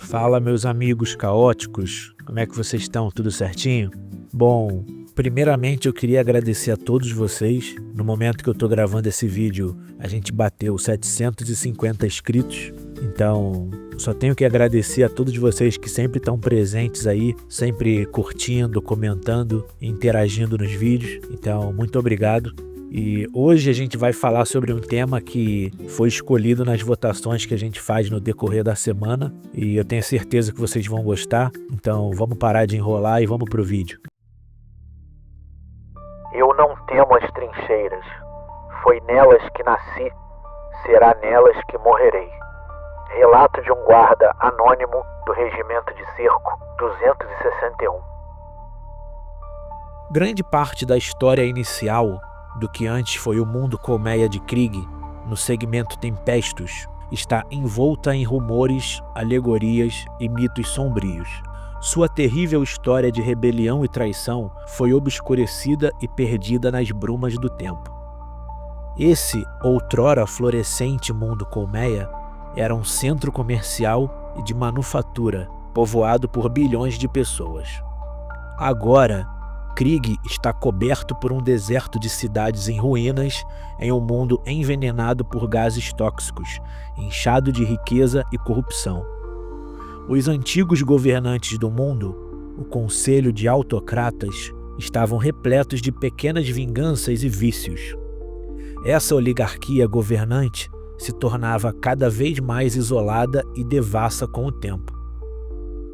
Fala, meus amigos caóticos, como é que vocês estão? Tudo certinho? Bom, primeiramente eu queria agradecer a todos vocês. No momento que eu tô gravando esse vídeo, a gente bateu 750 inscritos. Então, só tenho que agradecer a todos vocês que sempre estão presentes aí, sempre curtindo, comentando, interagindo nos vídeos. Então, muito obrigado. E hoje a gente vai falar sobre um tema que foi escolhido nas votações que a gente faz no decorrer da semana, e eu tenho certeza que vocês vão gostar. Então vamos parar de enrolar e vamos pro vídeo. Eu não temo as trincheiras, foi nelas que nasci, será nelas que morrerei. Relato de um guarda anônimo do Regimento de Cerco 261. Grande parte da história inicial do que antes foi o mundo colmeia de Krieg, no segmento Tempestus, está envolta em rumores, alegorias e mitos sombrios. Sua terrível história de rebelião e traição foi obscurecida e perdida nas brumas do tempo. Esse, outrora florescente mundo colmeia, era um centro comercial e de manufatura, povoado por bilhões de pessoas. Agora, Krieg está coberto por um deserto de cidades em ruínas, em um mundo envenenado por gases tóxicos, inchado de riqueza e corrupção. Os antigos governantes do mundo, o Conselho de Autocratas, estavam repletos de pequenas vinganças e vícios. Essa oligarquia governante se tornava cada vez mais isolada e devassa com o tempo.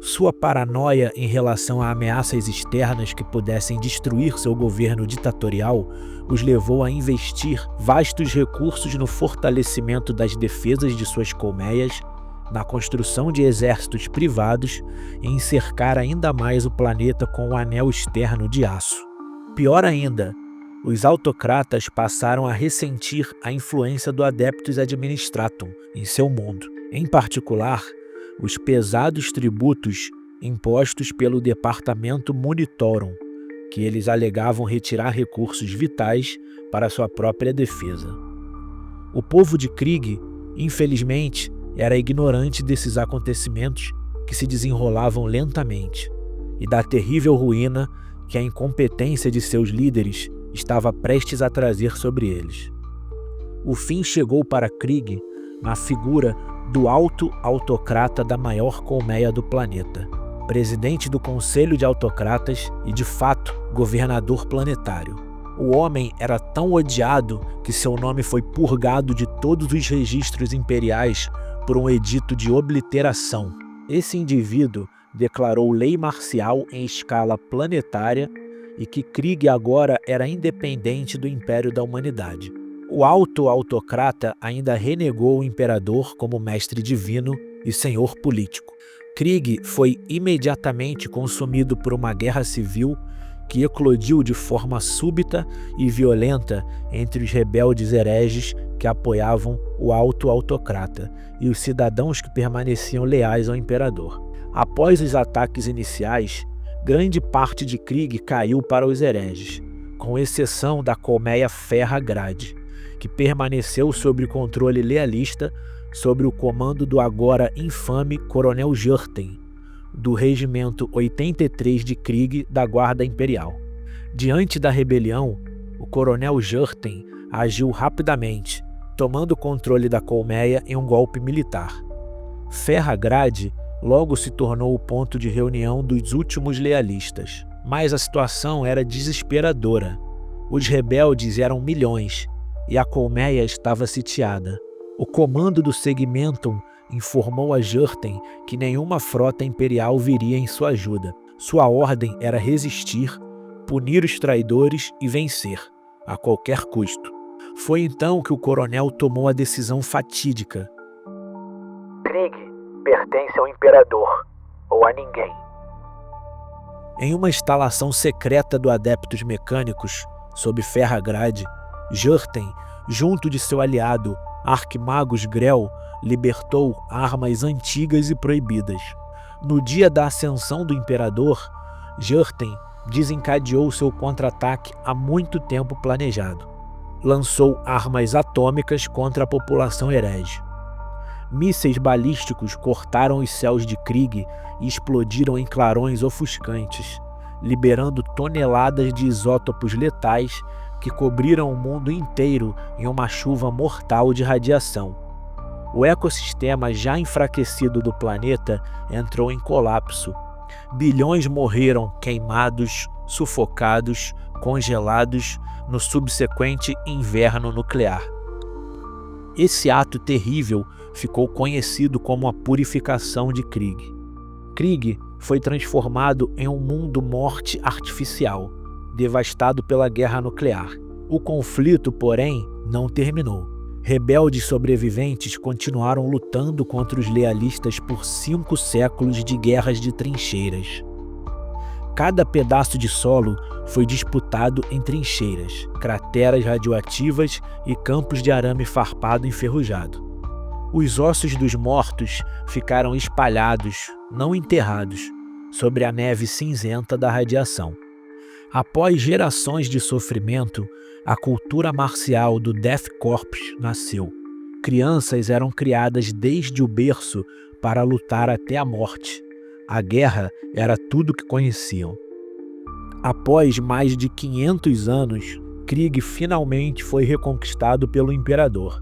Sua paranoia em relação a ameaças externas que pudessem destruir seu governo ditatorial os levou a investir vastos recursos no fortalecimento das defesas de suas colmeias, na construção de exércitos privados e em cercar ainda mais o planeta com um anel externo de aço. Pior ainda, os autocratas passaram a ressentir a influência do Adeptus Administratum em seu mundo, em particular, os pesados tributos impostos pelo Departamento Monitorum, que eles alegavam retirar recursos vitais para sua própria defesa. O povo de Krieg, infelizmente, era ignorante desses acontecimentos que se desenrolavam lentamente e da terrível ruína que a incompetência de seus líderes estava prestes a trazer sobre eles. O fim chegou para Krieg na figura do alto autocrata da maior colmeia do planeta, presidente do Conselho de Autocratas e, de fato, governador planetário. O homem era tão odiado que seu nome foi purgado de todos os registros imperiais por um edito de obliteração. Esse indivíduo declarou lei marcial em escala planetária e que Krieg agora era independente do Império da Humanidade. O alto autocrata ainda renegou o imperador como mestre divino e senhor político. Krieg foi imediatamente consumido por uma guerra civil que eclodiu de forma súbita e violenta entre os rebeldes hereges que apoiavam o alto autocrata e os cidadãos que permaneciam leais ao imperador. Após os ataques iniciais, grande parte de Krieg caiu para os hereges, com exceção da colmeia Ferra Grade, que permaneceu sob controle lealista sob o comando do agora infame Coronel Jurten, do Regimento 83 de Krieg da Guarda Imperial. Diante da rebelião, o Coronel Jurten agiu rapidamente, tomando o controle da colmeia em um golpe militar. Ferra Grade logo se tornou o ponto de reunião dos últimos lealistas, mas a situação era desesperadora. Os rebeldes eram milhões, e a colmeia estava sitiada. O comando do Segmentum informou a Jurten que nenhuma frota imperial viria em sua ajuda. Sua ordem era resistir, punir os traidores e vencer, a qualquer custo. Foi então que o coronel tomou a decisão fatídica. Krieg pertence ao imperador, ou a ninguém. Em uma instalação secreta do Adeptus Mecânicos, sob Ferra Grade, Jurten, junto de seu aliado Arquimagus Grell, libertou armas antigas e proibidas. No dia da ascensão do imperador, Jurten desencadeou seu contra-ataque há muito tempo planejado. Lançou armas atômicas contra a população herege. Mísseis balísticos cortaram os céus de Krieg e explodiram em clarões ofuscantes, liberando toneladas de isótopos letais que cobriram o mundo inteiro em uma chuva mortal de radiação. O ecossistema já enfraquecido do planeta entrou em colapso. Bilhões morreram queimados, sufocados, congelados no subsequente inverno nuclear. Esse ato terrível ficou conhecido como a purificação de Krieg. Krieg foi transformado em um mundo-morte artificial, devastado pela guerra nuclear. O conflito, porém, não terminou. Rebeldes sobreviventes continuaram lutando contra os lealistas por 5 séculos de guerras de trincheiras. Cada pedaço de solo foi disputado em trincheiras, crateras radioativas e campos de arame farpado enferrujado. Os ossos dos mortos ficaram espalhados, não enterrados, sobre a neve cinzenta da radiação. Após gerações de sofrimento, a cultura marcial do Death Corps nasceu. Crianças eram criadas desde o berço para lutar até a morte. A guerra era tudo que conheciam. Após mais de 500 anos, Krieg finalmente foi reconquistado pelo Imperador.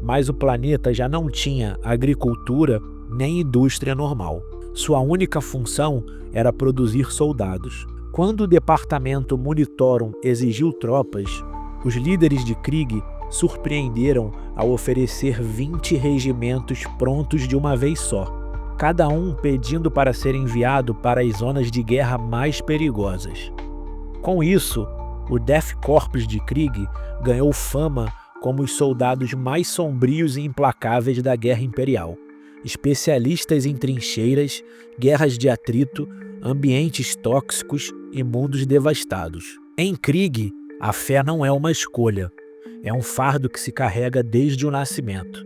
Mas o planeta já não tinha agricultura nem indústria normal. Sua única função era produzir soldados. Quando o departamento Monitorum exigiu tropas, os líderes de Krieg surpreenderam ao oferecer 20 regimentos prontos de uma vez só, cada um pedindo para ser enviado para as zonas de guerra mais perigosas. Com isso, o Death Corps de Krieg ganhou fama como os soldados mais sombrios e implacáveis da Guerra Imperial, especialistas em trincheiras, guerras de atrito, ambientes tóxicos e mundos devastados. Em Krieg, a fé não é uma escolha, é um fardo que se carrega desde o nascimento.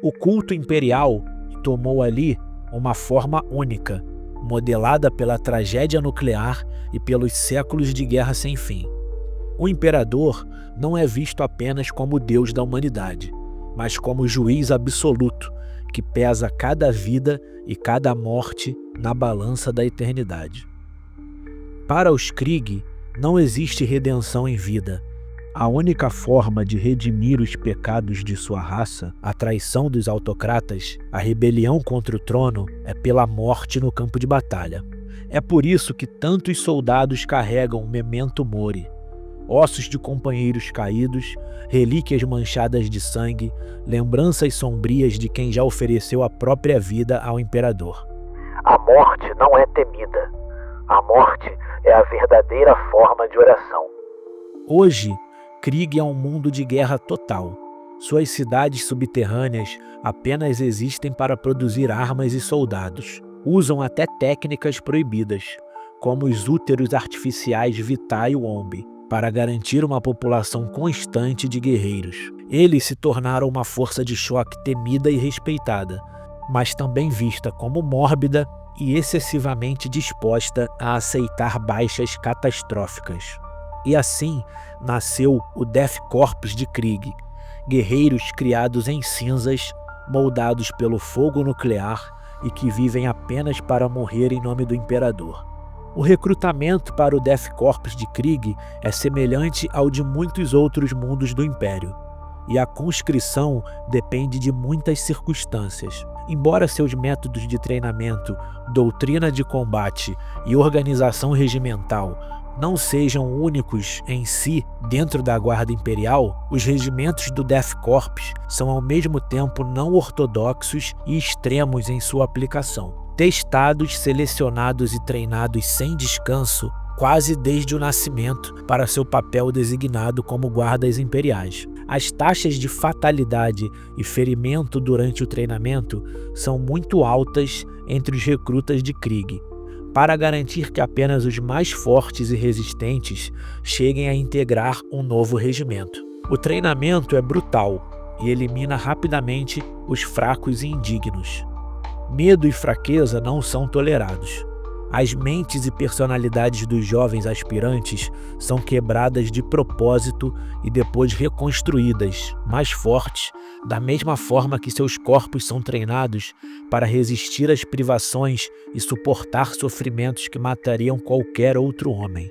O culto imperial tomou ali uma forma única, modelada pela tragédia nuclear e pelos séculos de guerra sem fim. O imperador não é visto apenas como Deus da humanidade, mas como juiz absoluto, que pesa cada vida e cada morte na balança da eternidade. Para os Krieg, não existe redenção em vida. A única forma de redimir os pecados de sua raça, a traição dos autocratas, a rebelião contra o trono, é pela morte no campo de batalha. É por isso que tantos soldados carregam memento mori, ossos de companheiros caídos, relíquias manchadas de sangue, lembranças sombrias de quem já ofereceu a própria vida ao imperador. A morte não é temida. A morte é a verdadeira forma de oração. Hoje, Krieg é um mundo de guerra total. Suas cidades subterrâneas apenas existem para produzir armas e soldados. Usam até técnicas proibidas, como os úteros artificiais Vitae Womb, para garantir uma população constante de guerreiros. Eles se tornaram uma força de choque temida e respeitada, mas também vista como mórbida e excessivamente disposta a aceitar baixas catastróficas. E assim nasceu o Death Corps de Krieg, guerreiros criados em cinzas, moldados pelo fogo nuclear e que vivem apenas para morrer em nome do Imperador. O recrutamento para o Death Corps de Krieg é semelhante ao de muitos outros mundos do Império, e a conscrição depende de muitas circunstâncias. Embora seus métodos de treinamento, doutrina de combate e organização regimental não sejam únicos em si dentro da Guarda Imperial, os regimentos do Death Corps são ao mesmo tempo não ortodoxos e extremos em sua aplicação. Testados, selecionados e treinados sem descanso, quase desde o nascimento, para seu papel designado como guardas imperiais. As taxas de fatalidade e ferimento durante o treinamento são muito altas entre os recrutas de Krieg, para garantir que apenas os mais fortes e resistentes cheguem a integrar um novo regimento. O treinamento é brutal e elimina rapidamente os fracos e indignos. Medo e fraqueza não são tolerados. As mentes e personalidades dos jovens aspirantes são quebradas de propósito e depois reconstruídas, mais fortes, da mesma forma que seus corpos são treinados para resistir às privações e suportar sofrimentos que matariam qualquer outro homem.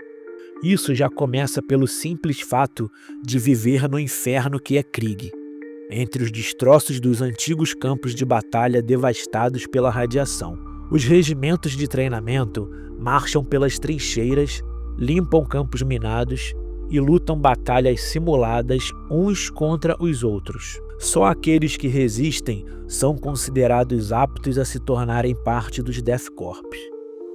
Isso já começa pelo simples fato de viver no inferno que é Krieg, entre os destroços dos antigos campos de batalha devastados pela radiação. Os regimentos de treinamento marcham pelas trincheiras, limpam campos minados e lutam batalhas simuladas uns contra os outros. Só aqueles que resistem são considerados aptos a se tornarem parte dos Death Corps.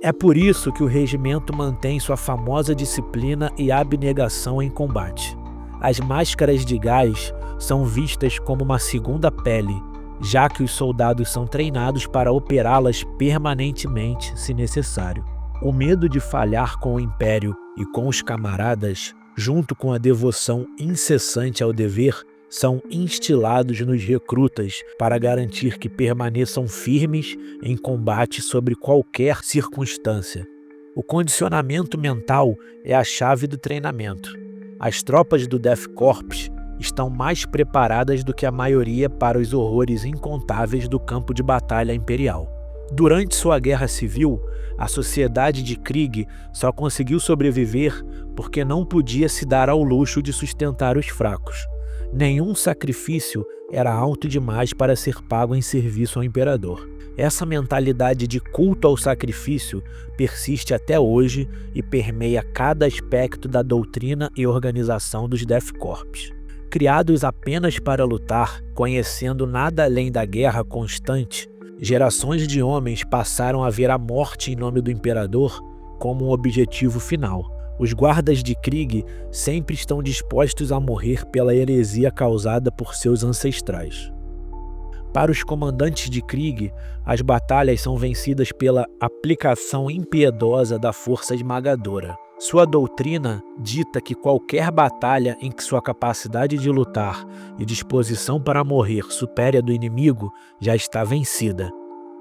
É por isso que o regimento mantém sua famosa disciplina e abnegação em combate. As máscaras de gás são vistas como uma segunda pele, já que os soldados são treinados para operá-las permanentemente se necessário. O medo de falhar com o Império e com os camaradas, junto com a devoção incessante ao dever, são instilados nos recrutas para garantir que permaneçam firmes em combate sobre qualquer circunstância. O condicionamento mental é a chave do treinamento. As tropas do Death Corps estão mais preparadas do que a maioria para os horrores incontáveis do campo de batalha imperial. Durante sua guerra civil, a sociedade de Krieg só conseguiu sobreviver porque não podia se dar ao luxo de sustentar os fracos. Nenhum sacrifício era alto demais para ser pago em serviço ao imperador. Essa mentalidade de culto ao sacrifício persiste até hoje e permeia cada aspecto da doutrina e organização dos Death Corps. Criados apenas para lutar, conhecendo nada além da guerra constante, gerações de homens passaram a ver a morte em nome do imperador como um objetivo final. Os guardas de Krieg sempre estão dispostos a morrer pela heresia causada por seus ancestrais. Para os comandantes de Krieg, as batalhas são vencidas pela aplicação impiedosa da força esmagadora. Sua doutrina dita que qualquer batalha em que sua capacidade de lutar e disposição para morrer supere a do inimigo já está vencida.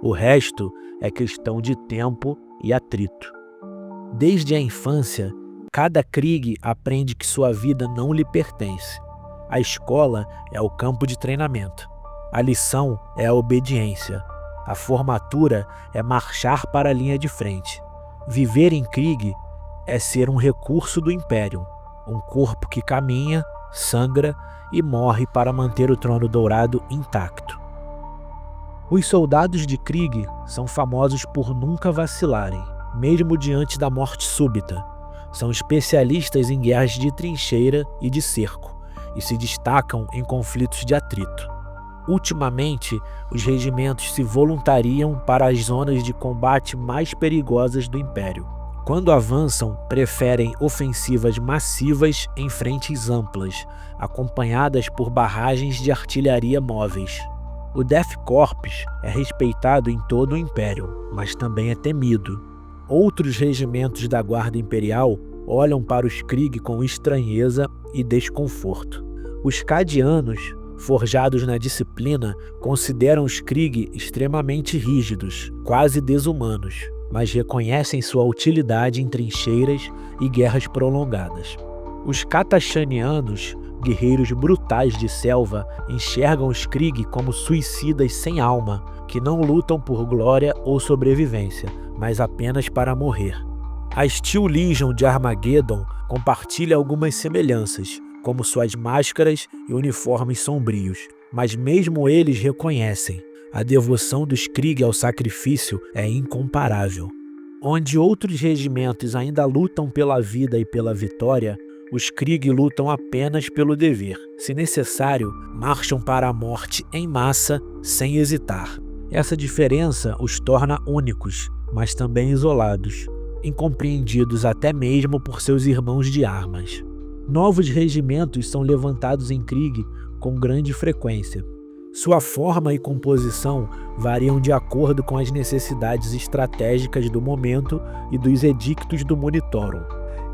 O resto é questão de tempo e atrito. Desde a infância, cada Krieg aprende que sua vida não lhe pertence. A escola é o campo de treinamento. A lição é a obediência. A formatura é marchar para a linha de frente. Viver em Krieg é ser um recurso do Império, um corpo que caminha, sangra e morre para manter o trono dourado intacto. Os soldados de Krieg são famosos por nunca vacilarem, mesmo diante da morte súbita. São especialistas em guerras de trincheira e de cerco, e se destacam em conflitos de atrito. Ultimamente, os regimentos se voluntariam para as zonas de combate mais perigosas do Império. Quando avançam, preferem ofensivas massivas em frentes amplas, acompanhadas por barragens de artilharia móveis. O Death Corps é respeitado em todo o Império, mas também é temido. Outros regimentos da Guarda Imperial olham para os Krieg com estranheza e desconforto. Os Cadianos, forjados na disciplina, consideram os Krieg extremamente rígidos, quase desumanos, mas reconhecem sua utilidade em trincheiras e guerras prolongadas. Os Katachanianos, guerreiros brutais de selva, enxergam os Krieg como suicidas sem alma, que não lutam por glória ou sobrevivência, mas apenas para morrer. A Steel Legion de Armageddon compartilha algumas semelhanças, como suas máscaras e uniformes sombrios, mas mesmo eles reconhecem: a devoção dos Krieg ao sacrifício é incomparável. Onde outros regimentos ainda lutam pela vida e pela vitória, os Krieg lutam apenas pelo dever. Se necessário, marcham para a morte em massa, sem hesitar. Essa diferença os torna únicos, mas também isolados, incompreendidos até mesmo por seus irmãos de armas. Novos regimentos são levantados em Krieg com grande frequência. Sua forma e composição variam de acordo com as necessidades estratégicas do momento e dos edictos do Monitorum.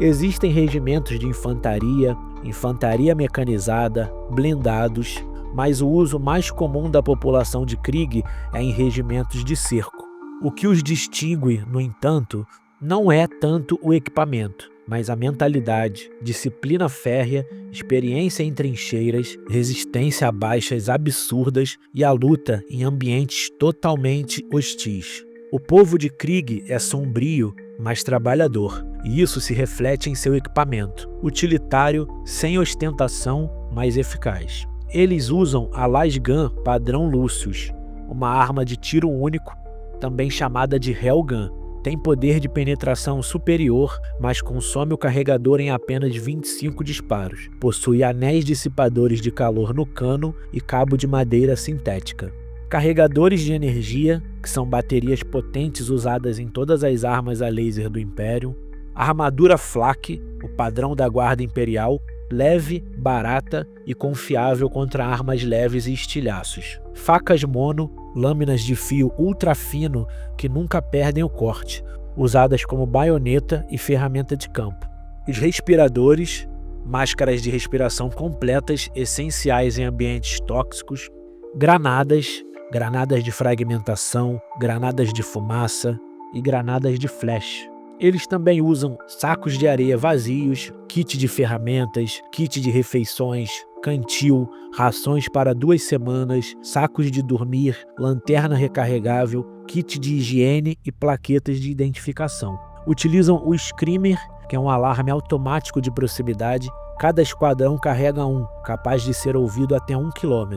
Existem regimentos de infantaria, infantaria mecanizada, blindados, mas o uso mais comum da população de Krieg é em regimentos de cerco. O que os distingue, no entanto, Não é tanto o equipamento, mas a mentalidade, disciplina férrea, experiência em trincheiras, resistência a baixas absurdas e a luta em ambientes totalmente hostis. O povo de Krieg é sombrio, mas trabalhador, e isso se reflete em seu equipamento, utilitário, sem ostentação, mas eficaz. Eles usam a Lasgun padrão Lucius, uma arma de tiro único, também chamada de Helgun. Tem poder de penetração superior, mas consome o carregador em apenas 25 disparos. Possui anéis dissipadores de calor no cano e cabo de madeira sintética. Carregadores de energia, que são baterias potentes usadas em todas as armas a laser do Império. Armadura Flak, o padrão da Guarda Imperial, leve, barata e confiável contra armas leves e estilhaços. Facas mono, lâminas de fio ultra fino que nunca perdem o corte, usadas como baioneta e ferramenta de campo. Os respiradores, máscaras de respiração completas essenciais em ambientes tóxicos. Granadas, granadas de fragmentação, granadas de fumaça e granadas de flash. Eles também usam sacos de areia vazios, kit de ferramentas, kit de refeições, cantil, rações para 2 semanas, sacos de dormir, lanterna recarregável, kit de higiene e plaquetas de identificação. Utilizam o Screamer, que é um alarme automático de proximidade. Cada esquadrão carrega um, capaz de ser ouvido até 1 km.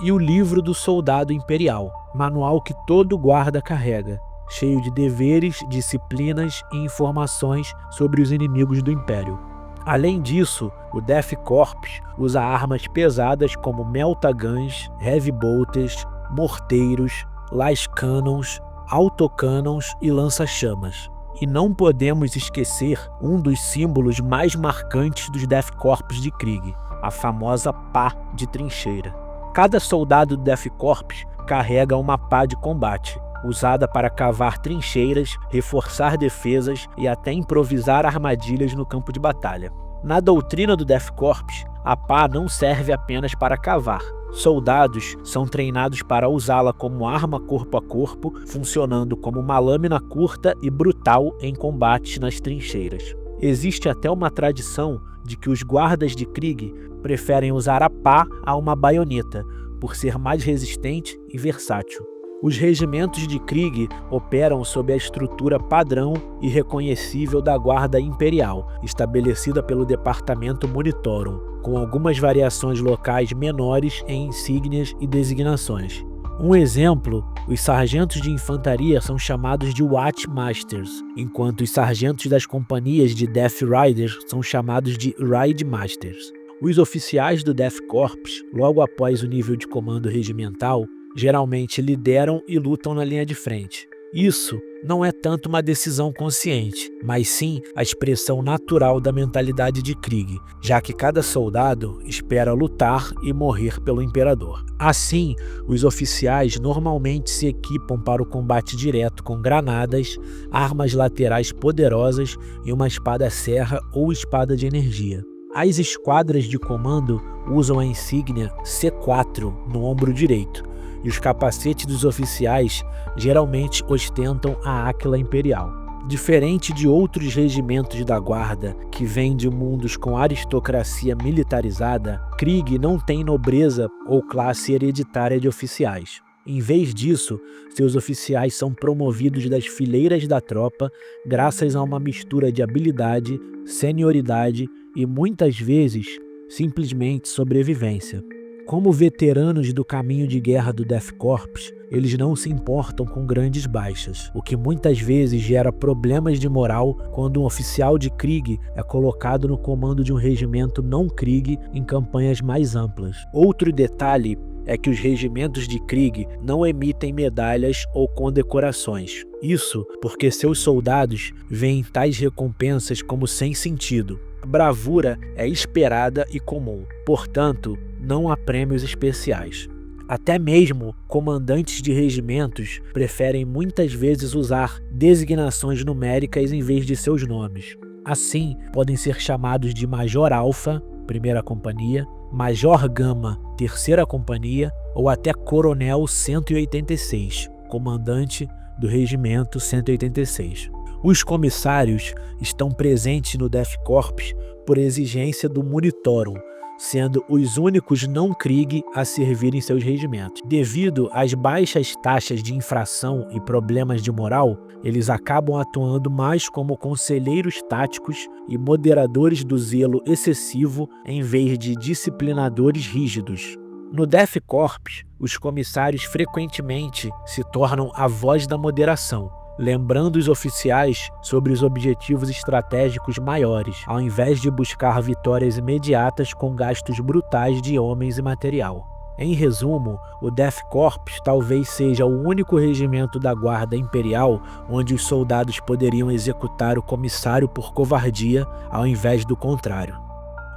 E o Livro do Soldado Imperial, manual que todo guarda carrega, cheio de deveres, disciplinas e informações sobre os inimigos do Império. Além disso, o Death Corps usa armas pesadas como Meltaguns, Heavy Bolters, morteiros, Las Cannons, autocannons e lança-chamas. E não podemos esquecer um dos símbolos mais marcantes dos Death Corps de Krieg, a famosa pá de trincheira. Cada soldado do Death Corps carrega uma pá de combate, usada para cavar trincheiras, reforçar defesas e até improvisar armadilhas no campo de batalha. Na doutrina do Death Corps, a pá não serve apenas para cavar. Soldados são treinados para usá-la como arma corpo a corpo, funcionando como uma lâmina curta e brutal em combates nas trincheiras. Existe até uma tradição de que os guardas de Krieg preferem usar a pá a uma baioneta, por ser mais resistente e versátil. Os regimentos de Krieg operam sob a estrutura padrão e reconhecível da Guarda Imperial, estabelecida pelo Departamento Monitorum, com algumas variações locais menores em insígnias e designações. Um exemplo, os sargentos de infantaria são chamados de Watchmasters, enquanto os sargentos das companhias de Death Riders são chamados de Raidmasters. Os oficiais do Death Corps, logo após o nível de comando regimental, geralmente lideram e lutam na linha de frente. Isso não é tanto uma decisão consciente, mas sim a expressão natural da mentalidade de Krieg, já que cada soldado espera lutar e morrer pelo imperador. Assim, os oficiais normalmente se equipam para o combate direto com granadas, armas laterais poderosas e uma espada serra ou espada de energia. As esquadras de comando usam a insígnia C4 no ombro direito, e os capacetes dos oficiais geralmente ostentam a áquila imperial. Diferente de outros regimentos da guarda que vêm de mundos com aristocracia militarizada, Krieg não tem nobreza ou classe hereditária de oficiais. Em vez disso, seus oficiais são promovidos das fileiras da tropa graças a uma mistura de habilidade, senioridade e muitas vezes simplesmente sobrevivência. Como veteranos do caminho de guerra do Death Corps, eles não se importam com grandes baixas, o que muitas vezes gera problemas de moral quando um oficial de Krieg é colocado no comando de um regimento não Krieg em campanhas mais amplas. Outro detalhe é que os regimentos de Krieg não emitem medalhas ou condecorações. Isso porque seus soldados veem tais recompensas como sem sentido. A bravura é esperada e comum, portanto, não há prêmios especiais. Até mesmo comandantes de regimentos preferem muitas vezes usar designações numéricas em vez de seus nomes. Assim, podem ser chamados de Major Alfa, primeira companhia, Major Gama, terceira companhia, ou até Coronel 186, comandante do regimento 186. Os comissários estão presentes no Death Corps por exigência do Monitorum, sendo os únicos não-Krieg a servir em seus regimentos. Devido às baixas taxas de infração e problemas de moral, eles acabam atuando mais como conselheiros táticos e moderadores do zelo excessivo em vez de disciplinadores rígidos. No Death Corps, os comissários frequentemente se tornam a voz da moderação, lembrando os oficiais sobre os objetivos estratégicos maiores, ao invés de buscar vitórias imediatas com gastos brutais de homens e material. Em resumo, o Death Corps talvez seja o único regimento da Guarda Imperial onde os soldados poderiam executar o comissário por covardia, ao invés do contrário.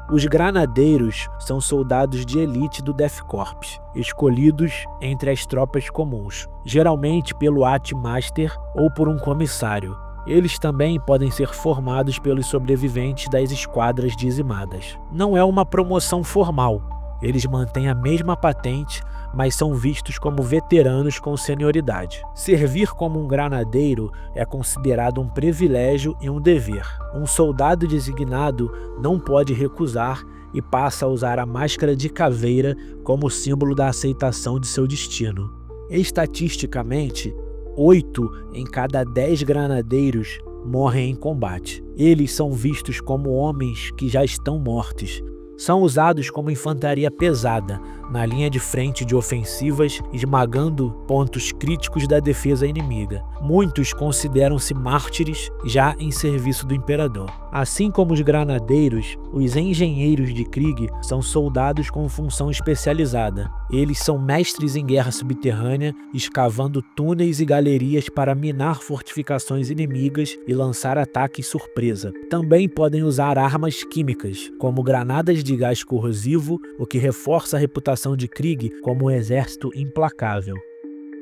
Os granadeiros são soldados de elite do Death Corps, escolhidos entre as tropas comuns, geralmente pelo AT-Master ou por um comissário. Eles também podem ser formados pelos sobreviventes das esquadras dizimadas. Não é uma promoção formal. Eles mantêm a mesma patente, mas são vistos como veteranos com senioridade. Servir como um granadeiro é considerado um privilégio e um dever. Um soldado designado não pode recusar e passa a usar a máscara de caveira como símbolo da aceitação de seu destino. Estatisticamente, 8 em cada 10 granadeiros morrem em combate. Eles são vistos como homens que já estão mortos. São usados como infantaria pesada, na linha de frente de ofensivas, esmagando pontos críticos da defesa inimiga. Muitos consideram-se mártires já em serviço do imperador. Assim como os granadeiros, os engenheiros de Krieg são soldados com função especializada. Eles são mestres em guerra subterrânea, escavando túneis e galerias para minar fortificações inimigas e lançar ataques surpresa. Também podem usar armas químicas, como granadas de gás corrosivo, o que reforça a reputação de Krieg como um exército implacável.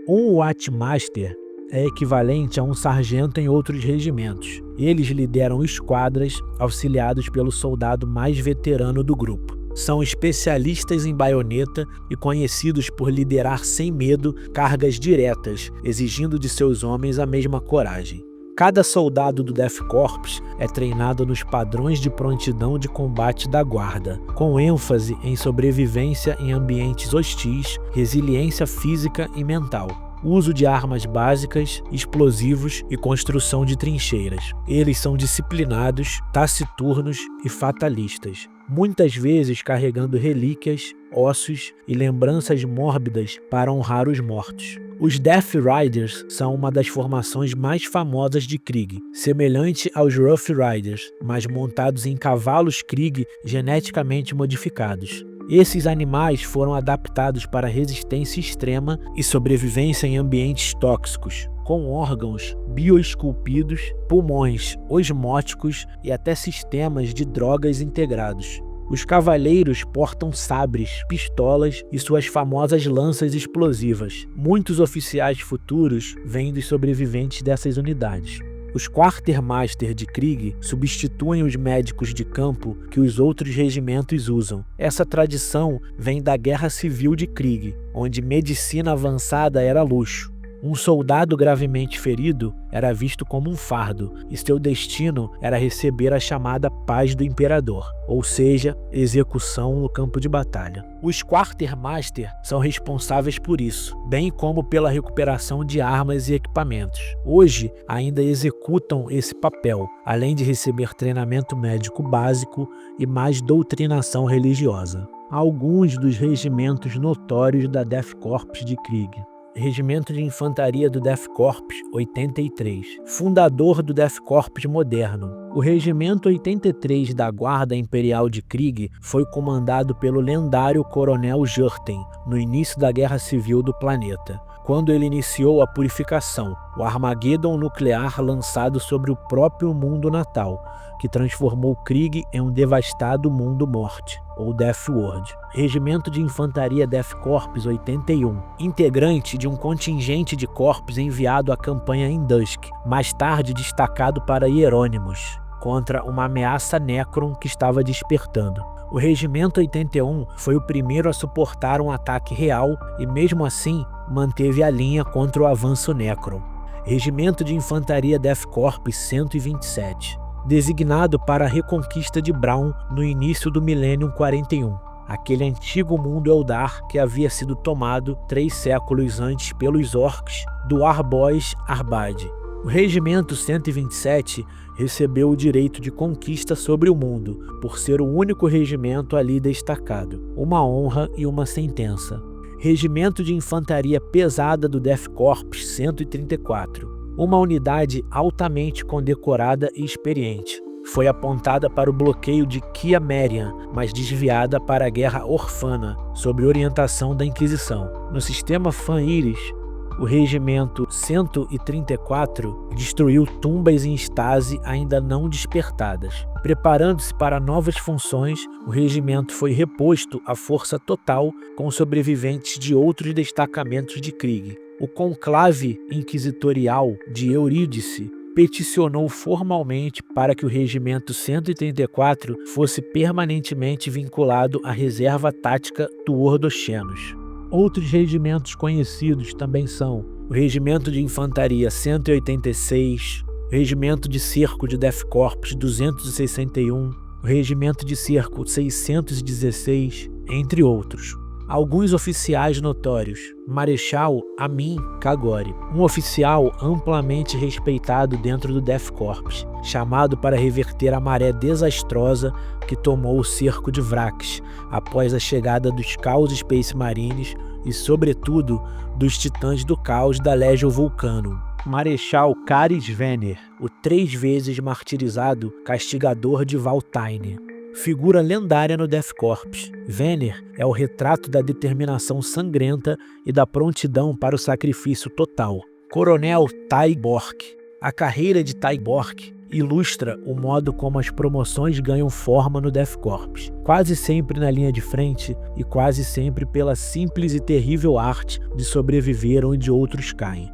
Um AT-Master é equivalente a um sargento em outros regimentos. Eles lideram esquadras, auxiliados pelo soldado mais veterano do grupo. São especialistas em baioneta e conhecidos por liderar sem medo cargas diretas, exigindo de seus homens a mesma coragem. Cada soldado do Death Corps é treinado nos padrões de prontidão de combate da guarda, com ênfase em sobrevivência em ambientes hostis, resiliência física e mental, uso de armas básicas, explosivos e construção de trincheiras. Eles são disciplinados, taciturnos e fatalistas, muitas vezes carregando relíquias, ossos e lembranças mórbidas para honrar os mortos. Os Death Riders são uma das formações mais famosas de Krieg, semelhante aos Rough Riders, mas montados em cavalos Krieg geneticamente modificados. Esses animais foram adaptados para resistência extrema e sobrevivência em ambientes tóxicos, com órgãos bioesculpidos, pulmões osmóticos e até sistemas de drogas integrados. Os cavaleiros portam sabres, pistolas e suas famosas lanças explosivas. Muitos oficiais futuros vêm dos sobreviventes dessas unidades. Os Quartermaster de Krieg substituem os médicos de campo que os outros regimentos usam. Essa tradição vem da Guerra Civil de Krieg, onde medicina avançada era luxo. Um soldado gravemente ferido era visto como um fardo, e seu destino era receber a chamada paz do imperador, ou seja, execução no campo de batalha. Os Quartermaster são responsáveis por isso, bem como pela recuperação de armas e equipamentos. Hoje, ainda executam esse papel, além de receber treinamento médico básico e mais doutrinação religiosa. Alguns dos regimentos notórios da Death Corps de Krieg. Regimento de Infantaria do Death Corps 83, fundador do Death Corps moderno. O Regimento 83 da Guarda Imperial de Krieg foi comandado pelo lendário Coronel Jurten no início da Guerra Civil do planeta, quando ele iniciou a purificação, o Armageddon nuclear lançado sobre o próprio mundo natal, que transformou Krieg em um devastado mundo-morte, ou Death World. Regimento de Infantaria Death Corps 81, integrante de um contingente de corpos enviado à campanha em Dusk, mais tarde destacado para Hieronymus, contra uma ameaça Necron que estava despertando. O Regimento 81 foi o primeiro a suportar um ataque real e, mesmo assim, manteve a linha contra o avanço Necron. Regimento de Infantaria Death Corps 127, designado para a reconquista de Braun no início do Millennium 41, aquele antigo mundo Eldar que havia sido tomado 3 séculos antes pelos orcs do Arbois Arbad. O Regimento 127 recebeu o direito de conquista sobre o mundo, por ser o único regimento ali destacado, uma honra e uma sentença. Regimento de Infantaria Pesada do Death Corps 134, uma unidade altamente condecorada e experiente. Foi apontada para o bloqueio de Kia Merian, mas desviada para a Guerra Orfana, sob orientação da Inquisição. No sistema Fan-Iris, o Regimento 134 destruiu tumbas em estase ainda não despertadas. Preparando-se para novas funções, o regimento foi reposto à força total com sobreviventes de outros destacamentos de Krieg. O conclave inquisitorial de Eurídice peticionou formalmente para que o Regimento 134 fosse permanentemente vinculado à reserva tática do Ordoxenos. Outros regimentos conhecidos também são o Regimento de Infantaria 186, o Regimento de Cerco de Death Corps 261, o Regimento de Cerco 616, entre outros. Alguns oficiais notórios: Marechal Amin Kagori, um oficial amplamente respeitado dentro do Death Corps, chamado para reverter a maré desastrosa que tomou o cerco de Vrax após a chegada dos Chaos Space Marines e, sobretudo, dos Titãs do Caos da Legio Vulcanum. Marechal Caris Venner, o 3 vezes martirizado castigador de Valtaine. Figura lendária no Death Corps, Venner é o retrato da determinação sangrenta e da prontidão para o sacrifício total. Coronel Ty Bork. A carreira de Ty Bork ilustra o modo como as promoções ganham forma no Death Corps, quase sempre na linha de frente e quase sempre pela simples e terrível arte de sobreviver onde outros caem.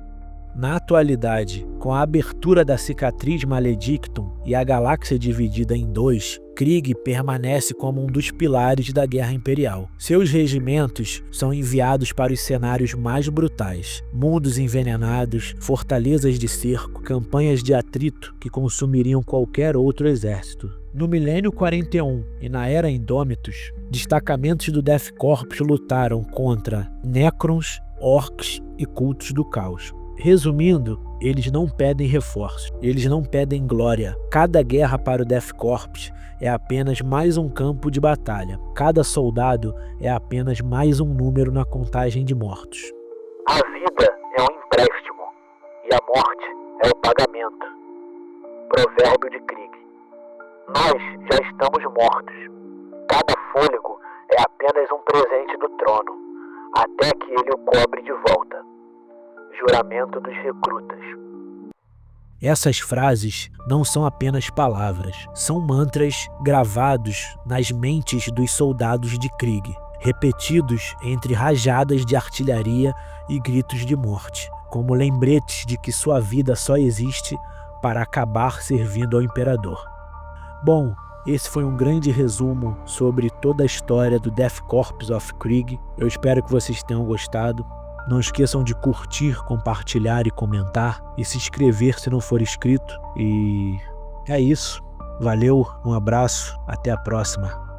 Na atualidade, com a abertura da cicatriz Maledictum e a galáxia dividida em 2, Krieg permanece como um dos pilares da Guerra Imperial. Seus regimentos são enviados para os cenários mais brutais: mundos envenenados, fortalezas de cerco, campanhas de atrito que consumiriam qualquer outro exército. No Milênio 41 e na Era Indômitos, destacamentos do Death Corps lutaram contra Necrons, Orcs e cultos do caos. Resumindo, eles não pedem reforços, eles não pedem glória. Cada guerra para o Death Corps é apenas mais um campo de batalha. Cada soldado é apenas mais um número na contagem de mortos. A vida é um empréstimo e a morte é o pagamento. Provérbio de Krieg. Nós já estamos mortos. Cada fôlego é apenas um presente do trono, até que ele o cobre de volta. Juramento dos recrutas. Essas frases não são apenas palavras, são mantras gravados nas mentes dos soldados de Krieg, repetidos entre rajadas de artilharia e gritos de morte, como lembretes de que sua vida só existe para acabar servindo ao imperador. Bom, esse foi um grande resumo sobre toda a história do Death Corps of Krieg. Eu espero que vocês tenham gostado. Não esqueçam de curtir, compartilhar e comentar, e se inscrever se não for inscrito. E é isso. Valeu, um abraço, até a próxima.